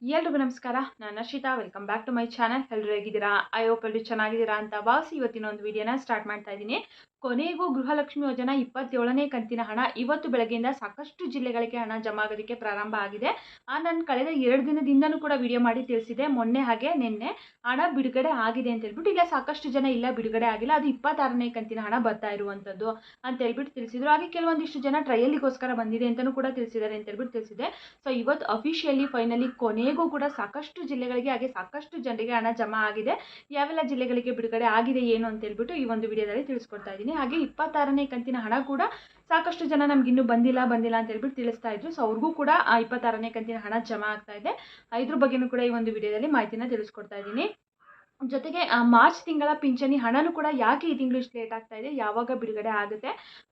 ಎಲ್ರಿಗೂ ನಮಸ್ಕಾರ. ನಾನು Arshita. Welcome back to my channel. ಎಲ್ಲರೂ ಹೇಗಿದ್ದೀರಾ? ಐ ಹೋಪ್ ಎಲ್ಲರೂ ಚೆನ್ನಾಗಿದ್ದೀರಾ ಅಂತ ಭಾವಿಸಿ ಇವತ್ತಿನ ಒಂದು ವಿಡಿಯೋನ ಸ್ಟಾರ್ಟ್ ಮಾಡ್ತಾ ಇದ್ದೀನಿ. ಕೊನೆಗೂ ಗೃಹಲಕ್ಷ್ಮಿ ಯೋಜನಾ 27ನೇ ಕಂತಿನ ಹಣ ಇವತ್ತು ಬೆಳಗ್ಗೆಯಿಂದ ಸಾಕಷ್ಟು ಜಿಲ್ಲೆಗಳಿಗೆ ಹಣ ಜಮಾ ಆಗೋದಕ್ಕೆ ಪ್ರಾರಂಭ ಆಗಿದೆ. ನಾನು ಕಳೆದ 2 ದಿನದಿಂದನೂ ಕೂಡ ವಿಡಿಯೋ ಮಾಡಿ ತಿಳಿಸಿದೆ. ಮೊನ್ನೆ ಹಾಗೆ ನಿನ್ನೆ ಹಣ ಬಿಡುಗಡೆ ಆಗಿದೆ ಅಂತ ಹೇಳ್ಬಿಟ್ಟು, ಇಲ್ಲ ಸಾಕಷ್ಟು ಜನ ಇಲ್ಲ ಬಿಡುಗಡೆ ಆಗಿಲ್ಲ, ಅದು 26ನೇ ಕಂತಿನ ಹಣ ಬರ್ತಾ ಇರುವಂಥದ್ದು ಅಂತ ಹೇಳ್ಬಿಟ್ಟು ತಿಳಿಸಿದ್ರು. ಹಾಗೆ ಕೆಲವೊಂದಿಷ್ಟು ಜನ ಟ್ರಯಲಿಗೋಸ್ಕರ ಬಂದಿದೆ ಅಂತಲೂ ಕೂಡ ತಿಳಿಸಿದ್ದಾರೆ ಅಂತ ಹೇಳ್ಬಿಟ್ಟು ತಿಳಿಸಿದೆ. ಸೊ ಇವತ್ತು ಅಫಿಷಿಯಲಿ ಫೈನಲಿ ಕೊನೆಗೂ ಕೂಡ ಸಾಕಷ್ಟು ಜಿಲ್ಲೆಗಳಿಗೆ ಹಾಗೆ ಸಾಕಷ್ಟು ಜನರಿಗೆ ಹಣ ಜಮಾ ಆಗಿದೆ. ಯಾವೆಲ್ಲ ಜಿಲ್ಲೆಗಳಿಗೆ ಬಿಡುಗಡೆ ಆಗಿದೆ ಏನು ಅಂತ ಹೇಳ್ಬಿಟ್ಟು ಈ ಒಂದು ವಿಡಿಯೋದಲ್ಲಿ ತಿಳಿಸ್ಕೊಡ್ತಾ ಇದ್ದೀನಿ. ಹಾಗೆ 26ನೇ ಕಂತಿನ ಹಣ ಕೂಡ ಸಾಕಷ್ಟು ಜನ ನಮ್ಗೆ ಇನ್ನೂ ಬಂದಿಲ್ಲ ಅಂತ ಹೇಳ್ಬಿಟ್ಟು ತಿಳಿಸ್ತಾ ಇದ್ರು. ಸೊ ಅವ್ರಿಗೂ ಕೂಡ 26ನೇ ಕಂತಿನ ಹಣ ಜಮಾ ಆಗ್ತಾ ಇದೆ. ಇದ್ರ ಬಗ್ಗೆನೂ ಕೂಡ ಈ ಒಂದು ವಿಡಿಯೋದಲ್ಲಿ ಮಾಹಿತಿನ ತಿಳಿಸ್ಕೊಡ್ತಾ ಇದ್ದೀನಿ. ಜೊತೆಗೆ ಮಾರ್ಚ್ ತಿಂಗಳ ಪಿಂಚಣಿ ಹಣನೂ ಕೂಡ ಯಾಕೆ ಈ ತಿಂಗಳು ಇಷ್ಟು ಲೇಟ್ ಆಗ್ತಾ ಇದೆ, ಯಾವಾಗ ಬಿಡುಗಡೆ ಆಗುತ್ತೆ,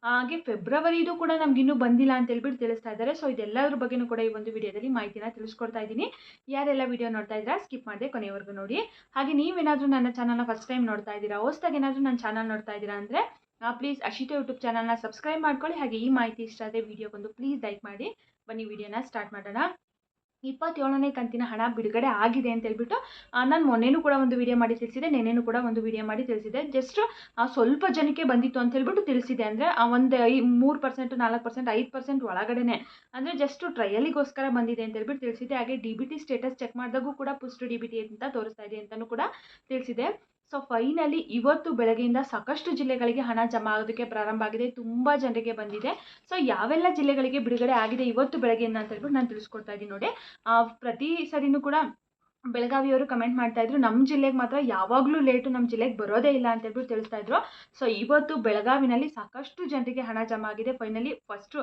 ಹಾಗೆ ಫೆಬ್ರವರಿದು ಕೂಡ ನಮ್ಗೆ ಇನ್ನೂ ಬಂದಿಲ್ಲ ಅಂತ ಹೇಳ್ಬಿಟ್ಟು ತಿಳಿಸ್ತಾ ಇದ್ದಾರೆ. ಸೊ ಇದೆಲ್ಲದ್ರ ಬಗ್ಗೆನೂ ಕೂಡ ಈ ಒಂದು ವಿಡಿಯೋದಲ್ಲಿ ಮಾಹಿತಿನ ತಿಳಿಸ್ಕೊಡ್ತಾ ಇದ್ದೀನಿ. ಯಾರೆಲ್ಲ ವಿಡಿಯೋ ನೋಡ್ತಾ ಇದ್ದೀರಾ ಸ್ಕಿಪ್ ಮಾಡದೆ ಕೊನೆವರೆಗೂ ನೋಡಿ. ಹಾಗೆ ನೀವೇನಾದರೂ ನನ್ನ ಚಾನಲ್ನ ಫಸ್ಟ್ ಟೈಮ್ ನೋಡ್ತಾ ಇದ್ದೀರಾ, ಹೊಸದಾಗಿ ಏನಾದರೂ ನನ್ನ ಚಾನಲ್ ನೋಡ್ತಾ ಇದ್ದೀರಾ ಅಂದರೆ ಪ್ಲೀಸ್ ಅರ್ಷಿತಾ ಯೂಟ್ಯೂಬ್ ಚಾನಲ್ನ ಸಬ್ಸ್ಕ್ರೈಬ್ ಮಾಡ್ಕೊಳ್ಳಿ. ಹಾಗೆ ಈ ಮಾಹಿತಿ ಇಷ್ಟ ಆದರೆ ವಿಡಿಯೋಗೊಂದು ಪ್ಲೀಸ್ ಲೈಕ್ ಮಾಡಿ. ಬನ್ನಿ ವಿಡಿಯೋನ ಸ್ಟಾರ್ಟ್ ಮಾಡೋಣ. 27ನೇ ಕಂತಿನ ಹಣ ಬಿಡುಗಡೆ ಆಗಿದೆ ಅಂತ ಹೇಳ್ಬಿಟ್ಟು ನಾನು ಮೊನ್ನೆನೂ ಕೂಡ ಒಂದು ವಿಡಿಯೋ ಮಾಡಿ ತಿಳಿಸಿದೆ, ನೆನ್ನೆನೂ ಕೂಡ ಒಂದು ವಿಡಿಯೋ ಮಾಡಿ ತಿಳಿಸಿದೆ. ಜಸ್ಟ್ ಸ್ವಲ್ಪ ಜನಕ್ಕೆ ಬಂದಿತ್ತು ಅಂತ ಹೇಳ್ಬಿಟ್ಟು ತಿಳಿಸಿದೆ. ಅಂದರೆ ಒಂದು 3%, 4%, 5% ಒಳಗಡೆನೆ, ಅಂದರೆ ಜಸ್ಟ್ ಟ್ರಯಲಿಗೋಸ್ಕರ ಬಂದಿದೆ ಅಂತ ಹೇಳ್ಬಿಟ್ಟು ತಿಳಿಸಿದೆ. ಹಾಗೆ DBT ಸ್ಟೇಟಸ್ ಚೆಕ್ ಮಾಡಿದಾಗೂ ಕೂಡ ಪುಸ್ಟ್ DBT ಅಂತ ತೋರಿಸ್ತಾ ಇದೆ ಅಂತಲೂ ಕೂಡ ತಿಳಿಸಿದೆ. ಸೊ ಫೈನಲಿ ಇವತ್ತು ಬೆಳಗ್ಗೆಯಿಂದ ಸಾಕಷ್ಟು ಜಿಲ್ಲೆಗಳಿಗೆ ಹಣ ಜಮಾ ಆಗೋದಕ್ಕೆ ಪ್ರಾರಂಭ ಆಗಿದೆ. ತುಂಬ ಜನರಿಗೆ ಬಂದಿದೆ. ಸೊ ಯಾವೆಲ್ಲ ಜಿಲ್ಲೆಗಳಿಗೆ ಬಿಡುಗಡೆ ಆಗಿದೆ ಇವತ್ತು ಬೆಳಗ್ಗೆಯಿಂದ ಅಂತ ಹೇಳ್ಬಿಟ್ಟು ನಾನು ತಿಳಿಸ್ಕೊಡ್ತಾ ಇದ್ದೀನಿ ನೋಡಿ. ಪ್ರತಿ ಸರಿನೂ ಕೂಡ ಬೆಳಗಾವಿಯವರು ಕಮೆಂಟ್ ಮಾಡ್ತಾ ಇದ್ರು, ನಮ್ಮ ಜಿಲ್ಲೆಗೆ ಮಾತ್ರ ಯಾವಾಗಲೂ ಲೇಟು, ನಮ್ಮ ಜಿಲ್ಲೆಗೆ ಬರೋದೇ ಇಲ್ಲ ಅಂತ ಹೇಳ್ಬಿಟ್ಟು ತಿಳಿಸ್ತಾ ಇದ್ರು. ಸೊ ಇವತ್ತು ಬೆಳಗಾವಿನಲ್ಲಿ ಸಾಕಷ್ಟು ಜನರಿಗೆ ಹಣ ಜಮಾ ಆಗಿದೆ. ಫೈನಲಿ ಫಸ್ಟು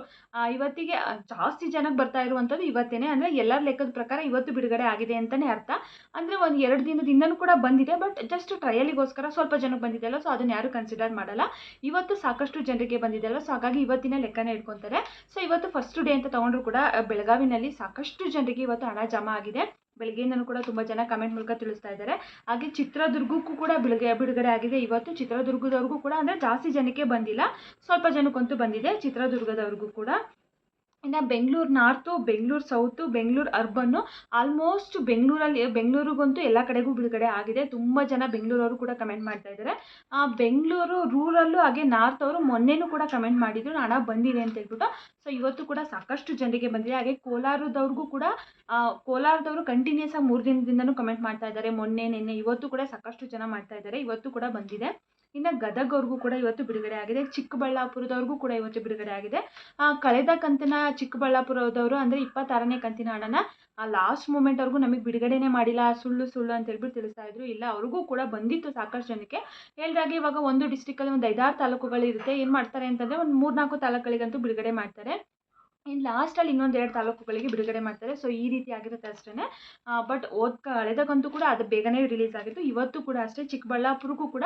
ಇವತ್ತಿಗೆ ಜಾಸ್ತಿ ಜನಕ್ಕೆ ಬರ್ತಾ ಇರುವಂಥದ್ದು ಇವತ್ತೇನೆ, ಅಂದರೆ ಎಲ್ಲರ ಲೆಕ್ಕದ ಪ್ರಕಾರ ಇವತ್ತು ಬಿಡುಗಡೆ ಆಗಿದೆ ಅಂತಲೇ ಅರ್ಥ. ಅಂದರೆ ಒಂದು 2 ದಿನದಿಂದನೂ ಕೂಡ ಬಂದಿದೆ, ಬಟ್ ಜಸ್ಟ್ ಟ್ರಯಲಿಗೋಸ್ಕರ ಸ್ವಲ್ಪ ಜನಕ್ಕೆ ಬಂದಿದೆ ಅಲ್ಲ, ಸೊ ಅದನ್ನು ಯಾರು ಕನ್ಸಿಡರ್ ಮಾಡಲ್ಲ. ಇವತ್ತು ಸಾಕಷ್ಟು ಜನರಿಗೆ ಬಂದಿದೆ ಅಲ್ಲ, ಸೊ ಹಾಗಾಗಿ ಇವತ್ತಿನ ಲೆಕ್ಕನೇ ಇಟ್ಕೊತಾರೆ. ಸೊ ಇವತ್ತು ಫಸ್ಟ್ ಡೇ ಅಂತ ತೊಗೊಂಡ್ರು ಕೂಡ ಬೆಳಗಾವಿನಲ್ಲಿ ಸಾಕಷ್ಟು ಜನರಿಗೆ ಇವತ್ತು ಹಣ ಜಮಾ ಆಗಿದೆ. ಬೆಳಗ್ಗೆಯಿಂದನೂ ಕೂಡ ತುಂಬ ಜನ ಕಮೆಂಟ್ ಮೂಲಕ ತಿಳಿಸ್ತಾ ಇದ್ದಾರೆ. ಹಾಗೆ ಚಿತ್ರದುರ್ಗಕ್ಕೂ ಕೂಡ ಬಿಡುಗಡೆ ಆಗಿದೆ ಇವತ್ತು. ಚಿತ್ರದುರ್ಗದವ್ರಿಗೂ ಕೂಡ, ಅಂದರೆ ಜಾಸ್ತಿ ಜನಕ್ಕೆ ಬಂದಿಲ್ಲ, ಸ್ವಲ್ಪ ಜನಕ್ಕಂತೂ ಬಂದಿದೆ ಚಿತ್ರದುರ್ಗದವ್ರಿಗೂ ಕೂಡ. ಇನ್ನು Bengaluru north, Bengaluru south, Bengaluru ಅರ್ಬನ್ನು, almost ಬೆಂಗಳೂರಿಗಂತೂ ಎಲ್ಲ ಕಡೆಗೂ ಬಿಡುಗಡೆ ಆಗಿದೆ. ತುಂಬ ಜನ ಬೆಂಗಳೂರವರು ಕೂಡ ಕಮೆಂಟ್ ಮಾಡ್ತಾ ಇದ್ದಾರೆ. ಬೆಂಗಳೂರು ರೂರಲ್ಲು ಹಾಗೆ ನಾರ್ತ್ ಅವರು ಮೊನ್ನೆನೂ ಕೂಡ ಕಮೆಂಟ್ ಮಾಡಿದ್ರು ಹಣ ಬಂದಿದೆ ಅಂತ ಹೇಳ್ಬಿಟ್ಟು. ಸೊ ಇವತ್ತು ಕೂಡ ಸಾಕಷ್ಟು ಜನರಿಗೆ ಬಂದಿದೆ. ಹಾಗೆ ಕೋಲಾರದವ್ರಿಗೂ ಕೂಡ ಕೋಲಾರದವರು ಕಂಟಿನ್ಯೂಸ್ ಆಗಿ 3 ದಿನದಿಂದನೂ ಕಮೆಂಟ್ ಮಾಡ್ತಾ ಇದ್ದಾರೆ. ಮೊನ್ನೆ ನಿನ್ನೆ ಇವತ್ತು ಕೂಡ ಸಾಕಷ್ಟು ಜನ ಮಾಡ್ತಾ ಇದ್ದಾರೆ. ಇವತ್ತು ಕೂಡ ಬಂದಿದೆ. ಇನ್ನು ಗದಗವ್ರಿಗೂ ಕೂಡ ಇವತ್ತು ಬಿಡುಗಡೆ ಆಗಿದೆ. ಚಿಕ್ಕಬಳ್ಳಾಪುರದವ್ರಿಗೂ ಕೂಡ ಇವತ್ತು ಬಿಡುಗಡೆ ಆಗಿದೆ. ಕಳೆದ ಕಂತಿನ ಚಿಕ್ಕಬಳ್ಳಾಪುರದವರು, ಅಂದರೆ 26ನೇ ಕಂತಿನ ಹಣನ ಲಾಸ್ಟ್ ಮೂಮೆಂಟ್ವರೆಗೂ ನಮಗೆ ಬಿಡುಗಡೆನೇ ಮಾಡಿಲ್ಲ, ಸುಳ್ಳು ಅಂತ ಹೇಳ್ಬಿಟ್ಟು ತಿಳಿಸ್ತಾ ಇದ್ರು. ಇಲ್ಲ, ಅವ್ರಿಗೂ ಕೂಡ ಬಂದಿತ್ತು ಸಾಕಷ್ಟು ಜನಕ್ಕೆ. ಹೇಳಿದಾಗೆ ಇವಾಗ ಒಂದು ಡಿಸ್ಟಿಕಲ್ಲಿ ಒಂದು 5-6 ತಾಲೂಕುಗಳಿರುತ್ತೆ. ಏನು ಮಾಡ್ತಾರೆ ಅಂತಂದರೆ ಒಂದು 3-4 ತಾಲೂಕುಗಳಿಗಂತೂ ಬಿಡುಗಡೆ ಮಾಡ್ತಾರೆ. ಇನ್ನು ಲಾಸ್ಟಲ್ಲಿ ಇನ್ನೊಂದು 2 ತಾಲೂಕುಗಳಿಗೆ ಬಿಡುಗಡೆ ಮಾಡ್ತಾರೆ. ಸೊ ಈ ರೀತಿ ಆಗಿರುತ್ತೆ ಅಷ್ಟೇ. ಬಟ್ ಕಳೆದಾಗಂತೂ ಕೂಡ ಅದು ಬೇಗನೆ ರಿಲೀಸ್ ಆಗಿತ್ತು. ಇವತ್ತು ಕೂಡ ಅಷ್ಟೇ ಚಿಕ್ಕಬಳ್ಳಾಪುರಕ್ಕೂ ಕೂಡ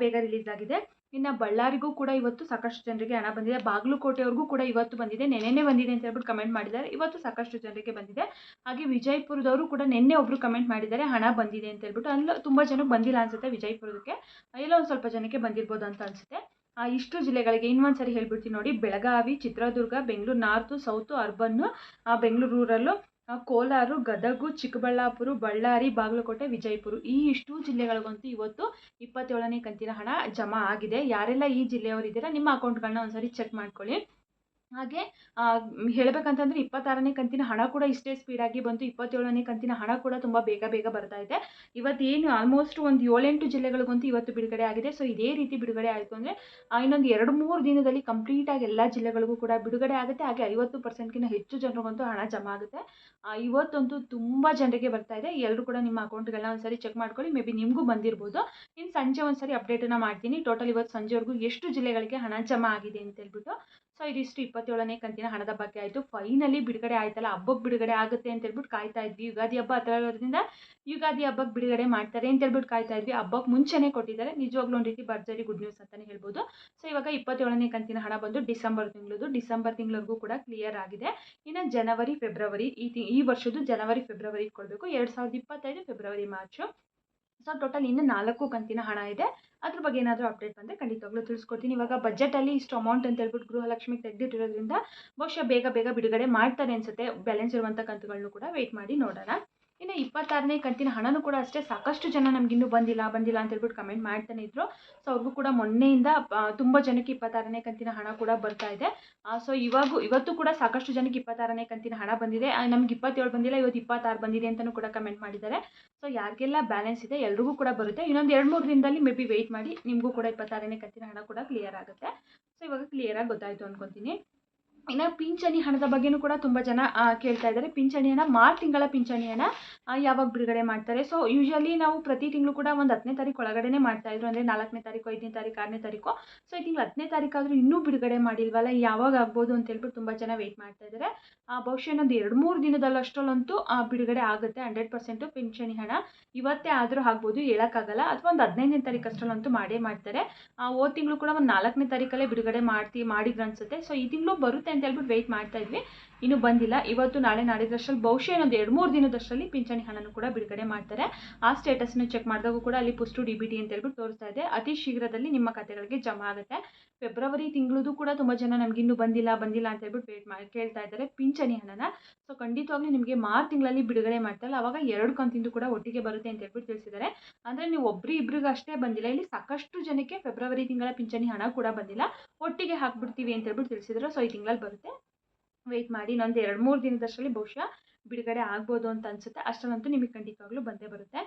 ಬೇಗ ರಿಲೀಸ್ ಆಗಿದೆ. ಇನ್ನು ಬಳ್ಳಾರಿಗೂ ಕೂಡ ಇವತ್ತು ಸಾಕಷ್ಟು ಜನರಿಗೆ ಹಣ ಬಂದಿದೆ. ಬಾಗಲಕೋಟೆಯವ್ರಿಗೂ ಕೂಡ ಇವತ್ತು ಬಂದಿದೆ. ನೆನ್ನೆ ಬಂದಿದೆ ಅಂತ ಹೇಳ್ಬಿಟ್ಟು ಕಮೆಂಟ್ ಮಾಡಿದ್ದಾರೆ. ಇವತ್ತು ಸಾಕಷ್ಟು ಜನರಿಗೆ ಬಂದಿದೆ. ಹಾಗೆ ವಿಜಯಪುರದವರು ಕೂಡ ನಿನ್ನೆ ಒಬ್ಬರು ಕಮೆಂಟ್ ಮಾಡಿದ್ದಾರೆ ಹಣ ಬಂದಿದೆ ಅಂತ ಹೇಳ್ಬಿಟ್ಟು. ಅಲ್ಲಿ ತುಂಬ ಜನಕ್ಕೆ ಬಂದಿಲ್ಲ ಅನಿಸುತ್ತೆ ವಿಜಯಪುರಕ್ಕೆ, ಎಲ್ಲೋ ಒಂದು ಸ್ವಲ್ಪ ಜನಕ್ಕೆ ಬಂದಿರ್ಬೋದು ಅಂತ ಅನಿಸುತ್ತೆ. ಇಷ್ಟು ಜಿಲ್ಲೆಗಳಿಗೆ ಇನ್ನೊಂದು ಸರಿ ಹೇಳ್ಬಿಡ್ತೀನಿ ನೋಡಿ. Belagavi, Chitradurga, Bengaluru north, south, ಅರ್ಬನ್ನು, Bengaluru rural, Kolar, Gadag, Chikkaballapur, Ballari, Bagalkot, Vijayapura, ಈ ಇಷ್ಟು ಜಿಲ್ಲೆಗಳಿಗಂತೂ ಇವತ್ತು 27ನೇ ಕಂತಿನ ಹಣ ಜಮಾ ಆಗಿದೆ. ಯಾರೆಲ್ಲ ಈ ಜಿಲ್ಲೆಯವರಿದ್ದೀರಾ ನಿಮ್ಮ ಅಕೌಂಟ್ಗಳನ್ನ ಒಂದ್ಸರಿ ಚೆಕ್ ಮಾಡ್ಕೊಳ್ಳಿ. ಹಾಗೆ ಹೇಳಬೇಕಂತಂದರೆ 26ನೇ ಕಂತಿನ ಹಣ ಕೂಡ ಇಷ್ಟೇ ಸ್ಪೀಡಾಗಿ ಬಂತು. 27ನೇ ಕಂತಿನ ಹಣ ಕೂಡ ತುಂಬ ಬೇಗ ಬರ್ತಾ ಇದೆ. ಇವತ್ತೇನು ಆಲ್ಮೋಸ್ಟ್ ಒಂದು 7-8 ಜಿಲ್ಲೆಗಳಿಗಂತೂ ಇವತ್ತು ಬಿಡುಗಡೆ ಆಗಿದೆ. ಸೊ ಇದೇ ರೀತಿ ಬಿಡುಗಡೆ ಆಯಿತು ಅಂದರೆ ಇನ್ನೊಂದು 2-3 ದಿನದಲ್ಲಿ ಕಂಪ್ಲೀಟಾಗಿ ಎಲ್ಲ ಜಿಲ್ಲೆಗಳಿಗೂ ಕೂಡ ಬಿಡುಗಡೆ ಆಗುತ್ತೆ. ಹಾಗೆ 50%ಗಿಂತ ಹೆಚ್ಚು ಜನರಿಗಂತೂ ಹಣ ಜಮಾ ಆಗುತ್ತೆ. ಇವತ್ತಂತೂ ತುಂಬ ಜನರಿಗೆ ಬರ್ತಾ ಇದೆ. ಎಲ್ಲರೂ ಕೂಡ ನಿಮ್ಮ ಅಕೌಂಟ್ಗಳನ್ನ ಒಂದ್ಸರಿ ಚೆಕ್ ಮಾಡ್ಕೊಳ್ಳಿ. ಮೇ ಬಿ ನಿಮಗೂ ಬಂದಿರ್ಬೋದು. ಇನ್ನು ಸಂಜೆ ಒಂದ್ಸರಿ ಅಪ್ಡೇಟನ್ನು ಮಾಡ್ತೀನಿ, ಟೋಟಲ್ ಇವತ್ತು ಸಂಜೆವರೆಗೂ ಎಷ್ಟು ಜಿಲ್ಲೆಗಳಿಗೆ ಹಣ ಜಮಾ ಆಗಿದೆ ಅಂತ ಹೇಳ್ಬಿಟ್ಟು. ಸೊ ಇದಿಷ್ಟು 27ನೇ ಕಂತಿನ ಹಣದ ಬಗ್ಗೆ ಆಯಿತು. ಫೈನಲಿ ಬಿಡುಗಡೆ ಆಯ್ತಲ್ಲ, ಹಬ್ಬಕ್ಕೆ ಬಿಡುಗಡೆ ಆಗುತ್ತೆ ಅಂತ ಹೇಳ್ಬಿಟ್ಟು ಕಾಯ್ತಾ ಇದ್ವಿ. ಯುಗಾದಿ ಹಬ್ಬ ಹತ್ರ ಇರೋದ್ರಿಂದ ಯುಗಾದಿ ಹಬ್ಬಕ್ಕೆ ಬಿಡುಗಡೆ ಮಾಡ್ತಾರೆ ಅಂತ ಹೇಳ್ಬಿಟ್ಟು ಕಾಯ್ತಾ ಇದ್ವಿ. ಹಬ್ಬಕ್ಕೆ ಮುಂಚೆನೇ ಕೊಟ್ಟಿದ್ದಾರೆ. ನಿಜವಾಗ್ಲೂ ಒಂದು ರೀತಿ ಭರ್ಜರಿ ಗುಡ್ ನ್ಯೂಸ್ ಅಂತಲೇ ಹೇಳ್ಬೋದು. ಸೊ ಇವಾಗ 27ನೇ ಕಂತಿನ ಹಣ ಬಂದು ಡಿಸೆಂಬರ್ ತಿಂಗಳವರೆಗೂ ಕೂಡ ಕ್ಲಿಯರ್ ಆಗಿದೆ. ಇನ್ನು ಜನವರಿ, ಫೆಬ್ರವರಿ, ಈ ವರ್ಷದ್ದು ಜನವರಿ, ಫೆಬ್ರವರಿ ಕೊಡಬೇಕು. 2025 ಫೆಬ್ರವರಿ, ಮಾರ್ಚು. ಸೊ ಟೋಟಲ್ ಇನ್ನು 4 ಕಂತಿನ ಹಣ ಇದೆ. ಅದ್ರ ಬಗ್ಗೆ ಏನಾದರೂ ಅಪ್ಡೇಟ್ ಬಂದರೆ ಖಂಡಿತವಾಗ್ಲೂ ತಿಳಿಸ್ಕೊಡ್ತೀನಿ. ಇವಾಗ ಬಜೆಟಲ್ಲಿ ಇಷ್ಟು ಅಮೌಂಟ್ ಅಂತ ಹೇಳ್ಬಿಟ್ಟು ಗೃಹಲಕ್ಷ್ಮಿಗೆ ತೆಗೆದಿಟ್ಟಿರೋದ್ರಿಂದ ಬಹುಶಃ ಬೇಗ ಬಿಡುಗಡೆ ಮಾಡ್ತಾರೆ ಅನಿಸುತ್ತೆ. ಬ್ಯಾಲೆನ್ಸ್ ಇರುವಂಥ ಕಂತುಗಳನ್ನು ಕೂಡ ವೆಯ್ಟ್ ಮಾಡಿ ನೋಡೋಣ. ಇನ್ನು 26ನೇ ಕಂತಿನ ಹಣನೂ ಕೂಡ ಅಷ್ಟೇ ಸಾಕಷ್ಟು ಜನ ನಮಗಿನ್ನೂ ಬಂದಿಲ್ಲ ಅಂತ ಹೇಳ್ಬಿಟ್ಟು ಕಮೆಂಟ್ ಮಾಡ್ತಾನೆ ಇದ್ರು. ಸೊ ಅವ್ರಿಗೂ ಕೂಡ ಮೊನ್ನೆಯಿಂದ ತುಂಬ ಜನಕ್ಕೆ 26ನೇ ಕಂತಿನ ಹಣ ಕೂಡ ಬರ್ತಾ ಇದೆ. ಸೊ ಇವತ್ತು ಕೂಡ ಸಾಕಷ್ಟು ಜನಕ್ಕೆ 26ನೇ ಕಂತಿನ ಹಣ ಬಂದಿದೆ. ನಮ್ಗೆ 27 ಬಂದಿಲ್ಲ, ಇವತ್ತು 26 ಬಂದಿದೆ ಅಂತಲೂ ಕೂಡ ಕಮೆಂಟ್ ಮಾಡಿದ್ದಾರೆ. ಸೊ ಯಾರಿಗೆಲ್ಲ ಬ್ಯಾಲೆನ್ಸ್ ಇದೆ ಎಲ್ರಿಗೂ ಕೂಡ ಬರುತ್ತೆ. ಇನ್ನೊಂದು 2-3 ದಿನದಲ್ಲಿ ಮೇ ಬಿ ವೆಯ್ಟ್ ಮಾಡಿ, ನಿಮಗೂ ಕೂಡ 26ನೇ ಕಂತಿನ ಹಣ ಕೂಡ ಕ್ಲಿಯರ್ ಆಗುತ್ತೆ. ಸೊ ಇವಾಗ ಕ್ಲಿಯರಾಗಿ ಗೊತ್ತಾಯಿತು ಅಂದ್ಕೊತೀನಿ. ಇನ್ನು ಪಿಂಚಣಿ ಹಣದ ಬಗ್ಗೆನೂ ಕೂಡ ತುಂಬ ಜನ ಕೇಳ್ತಾ ಇದ್ದಾರೆ. ಪಿಂಚಣಿ ಹಣ, ಮಾರ್ಚ್ ತಿಂಗಳ ಪಿಂಚಣಿ ಹಣ ಯಾವಾಗ ಬಿಡುಗಡೆ ಮಾಡ್ತಾರೆ? ಸೊ ಯೂಶಲಿ ನಾವು ಪ್ರತಿ ತಿಂಗಳು ಕೂಡ ಒಂದು 10ನೇ ತಾರೀಕು ಒಳಗಡೆ ಮಾಡ್ತಾಯಿದ್ರು, ಅಂದರೆ 4ನೇ ತಾರೀಕು, 5ನೇ ತಾರೀಕು, 6ನೇ ತಾರೀಕು. ಸೊ ಈ ತಿಂಗಳು 10ನೇ ತಾರೀಕಾದರೂ ಇನ್ನೂ ಬಿಡುಗಡೆ ಮಾಡಿಲ್ವಲ್ಲ, ಯಾವಾಗ ಆಗ್ಬೋದು ಅಂತ ಹೇಳ್ಬಿಟ್ಟು ತುಂಬ ಜನ ವೆಯ್ಟ್ ಮಾಡ್ತಾ ಇದ್ದಾರೆ. ಬಹುಶಃ ಇನ್ನೊಂದು 2-3 ದಿನದಲ್ಲಷ್ಟರಲ್ಲಂತೂ ಬಿಡುಗಡೆ ಆಗುತ್ತೆ 100% ಪಿಂಚಣಿ ಹಣ. ಇವತ್ತೇ ಆದರೂ ಆಗ್ಬೋದು, ಹೇಳೋಕ್ಕಾಗಲ್ಲ. ಅಥವಾ ಒಂದು 15ನೇ ತಾರೀಕು ಅಷ್ಟರಲ್ಲಂತೂ ಮಾಡೇ ಮಾಡ್ತಾರೆ. ಹೋದ ತಿಂಗಳು ಕೂಡ ಒಂದು 4ನೇ ತಾರೀಕಲ್ಲೇ ಬಿಡುಗಡೆ ಮಾಡಿದ್ರು ಅನಿಸುತ್ತೆ. ಸೊ ಈ ತಿಂಗಳು ಬರುತ್ತೆ ಅಂತ ಹೇಳ್ಬಿಟ್ಟು ವೆಯ್ಟ್ ಮಾಡ್ತಾ ಇದ್ವಿ, ಇನ್ನೂ ಬಂದಿಲ್ಲ. ಇವತ್ತು ನಾಳೆ ನಾಡಿದ್ದಷ್ಟರಲ್ಲಿ ಬಹುಶಃ ಇನ್ನೊಂದು 2-3 ದಿನದಷ್ಟರಲ್ಲಿ ಪಿಂಚಣಿ ಹಣನೂ ಕೂಡ ಬಿಡುಗಡೆ ಮಾಡ್ತಾರೆ. ಆ ಸ್ಟೇಟಸ್ನ ಚೆಕ್ ಮಾಡಿದಾಗೂ ಕೂಡ ಅಲ್ಲಿ ಪುಷ್ಟು DBT ಅಂತ ಹೇಳ್ಬಿಟ್ಟು ತೋರಿಸ್ತಾ ಇದೆ. ಅತಿ ಶೀಘ್ರದಲ್ಲಿ ನಿಮ್ಮ ಖಾತೆಗಳಿಗೆ ಜಮಾ ಆಗುತ್ತೆ. ಫೆಬ್ರವರಿ ತಿಂಗಳದು ಕೂಡ ತುಂಬ ಜನ ನಮಗಿನ್ನೂ ಬಂದಿಲ್ಲ ಅಂತ ಹೇಳ್ಬಿಟ್ಟು ಕೇಳ್ತಾ ಇದ್ದಾರೆ ಪಿಂಚಣಿ ಹಣನ. ಸೊ ಖಂಡಿತವಾಗ್ಲೂ ನಿಮಗೆ ಮಾರ್ಚ್ ತಿಂಗಳಲ್ಲಿ ಬಿಡುಗಡೆ ಮಾಡ್ತಾರಲ್ಲ, ಅವಾಗ 2 ಕಂತಿಂದು ಕೂಡ ಒಟ್ಟಿಗೆ ಬರುತ್ತೆ ಅಂತ ಹೇಳ್ಬಿಟ್ಟು ತಿಳಿಸಿದ್ದಾರೆ. ಅಂದರೆ ನೀವು ಇಬ್ಬರಿಗೂ ಅಷ್ಟೇ ಬಂದಿಲ್ಲ, ಇಲ್ಲಿ ಸಾಕಷ್ಟು ಜನಕ್ಕೆ ಫೆಬ್ರವರಿ ತಿಂಗಳ ಪಿಂಚಣಿ ಹಣ ಕೂಡ ಬಂದಿಲ್ಲ, ಒಟ್ಟಿಗೆ ಹಾಕ್ಬಿಡ್ತೀವಿ ಅಂತ ಹೇಳ್ಬಿಟ್ಟು ತಿಳಿಸಿದ್ರು. ಸೊ ಈ ತಿಂಗಳಲ್ಲಿ ಬರುತ್ತೆ, ವೆಯ್ಟ್ ಮಾಡಿ. ಇನ್ನೊಂದು 2-3 ದಿನದಷ್ಟರಲ್ಲಿ ಬಹುಶಃ ಬಿಡುಗಡೆ ಆಗ್ಬೋದು ಅಂತ ಅನಿಸುತ್ತೆ. ಅಷ್ಟರಲ್ಲಂತೂ ನಿಮಗೆ ಖಂಡಿತವಾಗ್ಲೂ ಬಂದೇ ಬರುತ್ತೆ.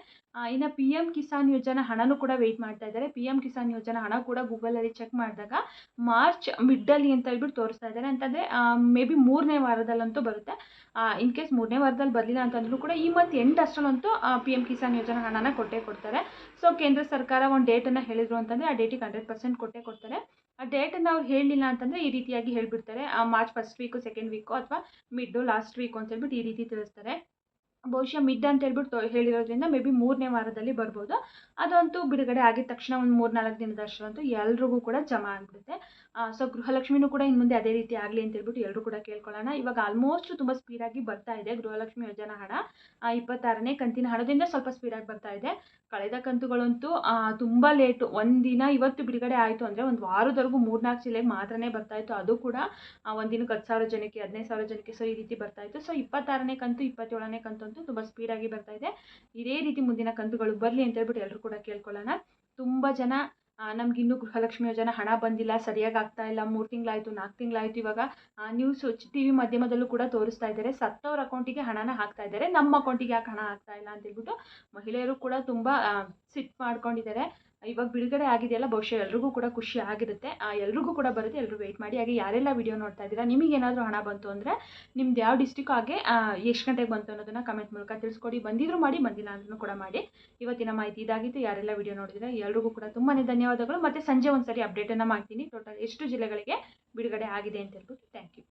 ಇನ್ನು PM ಕಿಸಾನ್ ಯೋಜನಾ ಹಣನೂ ಕೂಡ ವೆಯ್ಟ್ ಮಾಡ್ತಾ ಇದ್ದಾರೆ. PM ಕಿಸಾನ್ ಯೋಜನಾ ಹಣ ಕೂಡ ಗೂಗಲಲ್ಲಿ ಚೆಕ್ ಮಾಡಿದಾಗ ಮಾರ್ಚ್ ಮಿಡ್ಡಲ್ಲಿ ಅಂತ ಹೇಳ್ಬಿಟ್ಟು ತೋರಿಸ್ತಾ ಇದ್ದಾರೆ. ಅಂತಂದರೆ ಮೇ ಬಿ 3ನೇ ವಾರದಲ್ಲಂತೂ ಬರುತ್ತೆ. ಇನ್ ಕೇಸ್ 3ನೇ ವಾರದಲ್ಲಿ ಬರಲಿಲ್ಲ ಅಂತಂದ್ರೂ ಕೂಡ ಈ ಮಂತ್ ಎಂಡ್ ಅಷ್ಟರಲ್ಲಂತೂ PM ಕಿಸಾನ್ ಯೋಜನಾ ಹಣನ ಕೊಡ್ತಾರೆ. ಸೊ ಕೇಂದ್ರ ಸರ್ಕಾರ ಒಂದು ಡೇಟನ್ನು ಹೇಳಿದ್ರು ಅಂತಂದರೆ ಆ ಡೇಟಿಗೆ 100% ಕೊಡ್ತಾರೆ. ಆ ಡೇಟನ್ನು ಅವ್ರು ಹೇಳಲಿಲ್ಲ ಅಂತಂದರೆ ಈ ರೀತಿಯಾಗಿ ಹೇಳಿಬಿಡ್ತಾರೆ, March first week, second week, ಅಥವಾ ಮಿಡ್ಡು, ಲಾಸ್ಟ್ ವೀಕು ಅಂತ ಹೇಳ್ಬಿಟ್ಟು ಈ ರೀತಿ ತಿಳಿಸ್ತಾರೆ. ಬಹುಶಃ ಮಿಡ್ ಅಂತ ಹೇಳ್ಬಿಟ್ಟು ಹೇಳಿರೋದ್ರಿಂದ ಮೇ ಬಿ 3ನೇ ವಾರದಲ್ಲಿ ಬರ್ಬೋದು. ಅದಂತೂ ಬಿಡುಗಡೆ ಆಗಿದ ತಕ್ಷಣ ಒಂದು 3-4 ದಿನದಷ್ಟರಂತೂ ಎಲ್ರಿಗೂ ಕೂಡ ಜಮಾ ಆಗಿಬಿಡುತ್ತೆ. ಸೊ ಗೃಹಲಕ್ಷ್ಮಿನೂ ಕೂಡ ಇನ್ನು ಮುಂದೆ ಅದೇ ರೀತಿ ಆಗಲಿ ಅಂತ ಹೇಳ್ಬಿಟ್ಟು ಎಲ್ಲರೂ ಕೂಡ ಕೇಳ್ಕೊಳ್ಳೋಣ. ಇವಾಗ ಆಲ್ಮೋಸ್ಟ್ ತುಂಬ ಸ್ಪೀಡಾಗಿ ಬರ್ತಾ ಇದೆ ಗೃಹಲಕ್ಷ್ಮಿ ಯೋಜನಾ ಹಣ. 26ನೇ ಕಂತಿನ ಹಣದಿಂದ ಸ್ವಲ್ಪ ಸ್ಪೀಡಾಗಿ ಬರ್ತಾ ಇದೆ. ಕಳೆದ ಕಂತುಗಳಂತೂ ತುಂಬ ಲೇಟು. ಒಂದಿನ ಇವತ್ತು ಬಿಡುಗಡೆ ಆಯಿತು ಅಂದರೆ ಒಂದು ವಾರದವರೆಗೂ 3-4 ಜಿಲ್ಲೆಗೆ ಮಾತ್ರನೇ ಬರ್ತಾಯಿತ್ತು. ಅದು ಕೂಡ ಒಂದಿನಕ್ಕೆ 10,000 ಜನಕ್ಕೆ, 15,000 ಜನಕ್ಕೆ, ಸೊ ಈ ರೀತಿ ಬರ್ತಾಯಿತ್ತು. ಸೊ 26ನೇ ಕಂತು, 27ನೇ ಕಂತು ಅಂತೂ ತುಂಬ ಸ್ಪೀಡಾಗಿ ಬರ್ತಾ ಇದೆ. ಇದೇ ರೀತಿ ಮುಂದಿನ ಕಂತುಗಳು ಬರಲಿ ಅಂತ ಹೇಳ್ಬಿಟ್ಟು ಎಲ್ಲರೂ ಕೂಡ ಕೇಳ್ಕೊಳ್ಳೋಣ. ತುಂಬ ಜನ ನಮಗಿನ್ನೂ ಗೃಹಲಕ್ಷ್ಮಿ ಯೋಜನಾ ಹಣ ಬಂದಿಲ್ಲ, ಸರಿಯಾಗಿ ಆಗ್ತಾ ಇಲ್ಲ, 3 ತಿಂಗಳಾಯಿತು, 4 ತಿಂಗಳಾಯಿತು. ಇವಾಗ ನ್ಯೂಸ್ TV ಮಾಧ್ಯಮದಲ್ಲೂ ಕೂಡ ತೋರಿಸ್ತಾ ಇದ್ದಾರೆ, ಸತ್ತವ್ರ ಅಕೌಂಟಿಗೆ ಹಣನ ಹಾಕ್ತಾ ಇದ್ದಾರೆ, ನಮ್ಮ ಅಕೌಂಟಿಗೆ ಯಾಕೆ ಹಣ ಆಗ್ತಾ ಇಲ್ಲ ಅಂತ ಹೇಳ್ಬಿಟ್ಟು ಮಹಿಳೆಯರು ಕೂಡ ತುಂಬ ಸಿಟ್ಟು ಮಾಡ್ಕೊಂಡಿದ್ದಾರೆ. ಇವಾಗ ಬಿಡುಗಡೆ ಆಗಿದೆಯಲ್ಲ, ಬಹುಶಃ ಎಲ್ರಿಗೂ ಕೂಡ ಖುಷಿ ಆಗಿರುತ್ತೆ. ಎಲ್ರಿಗೂ ಕೂಡ ಬರುತ್ತೆ, ಎಲ್ಲರೂ ವೆಯ್ಟ್ ಮಾಡಿ. ಹಾಗೆ ಯಾರೆಲ್ಲ ವಿಡಿಯೋ ನೋಡ್ತಾ ಇದ್ದೀರಾ, ನಿಮಗೇನಾದರೂ ಹಣ ಬಂತು ಅಂದರೆ ನಿಮ್ದು ಯಾವ ಡಿಸ್ಟಿಕ್, ಹಾಗೆ ಎಷ್ಟು ಗಂಟೆಗೆ ಬಂತು ಅನ್ನೋದನ್ನು ಕಮೆಂಟ್ ಮೂಲಕ ತಿಳಿಸ್ಕೊಡಿ. ಬಂದಿದ್ರು ಮಾಡಿ, ಬಂದಿಲ್ಲ ಅಂದ್ರೂ ಕೂಡ ಮಾಡಿ. ಇವತ್ತಿನ ಮಾಹಿತಿ ಇದಾಗಿತ್ತು. ಯಾರೆಲ್ಲ ವಿಡಿಯೋ ನೋಡಿದ್ರೆ ಎಲ್ರಿಗೂ ಕೂಡ ತುಂಬಾ ಧನ್ಯವಾದಗಳು. ಮತ್ತು ಸಂಜೆ ಒಂದು ಸರಿ ಅಪ್ಡೇಟನ್ನು ಮಾಡ್ತೀನಿ, ಟೋಟಲ್ ಎಷ್ಟು ಜಿಲ್ಲೆಗಳಿಗೆ ಬಿಡುಗಡೆ ಆಗಿದೆ ಅಂತ ಹೇಳ್ಬಿಟ್ಟು. Thank you.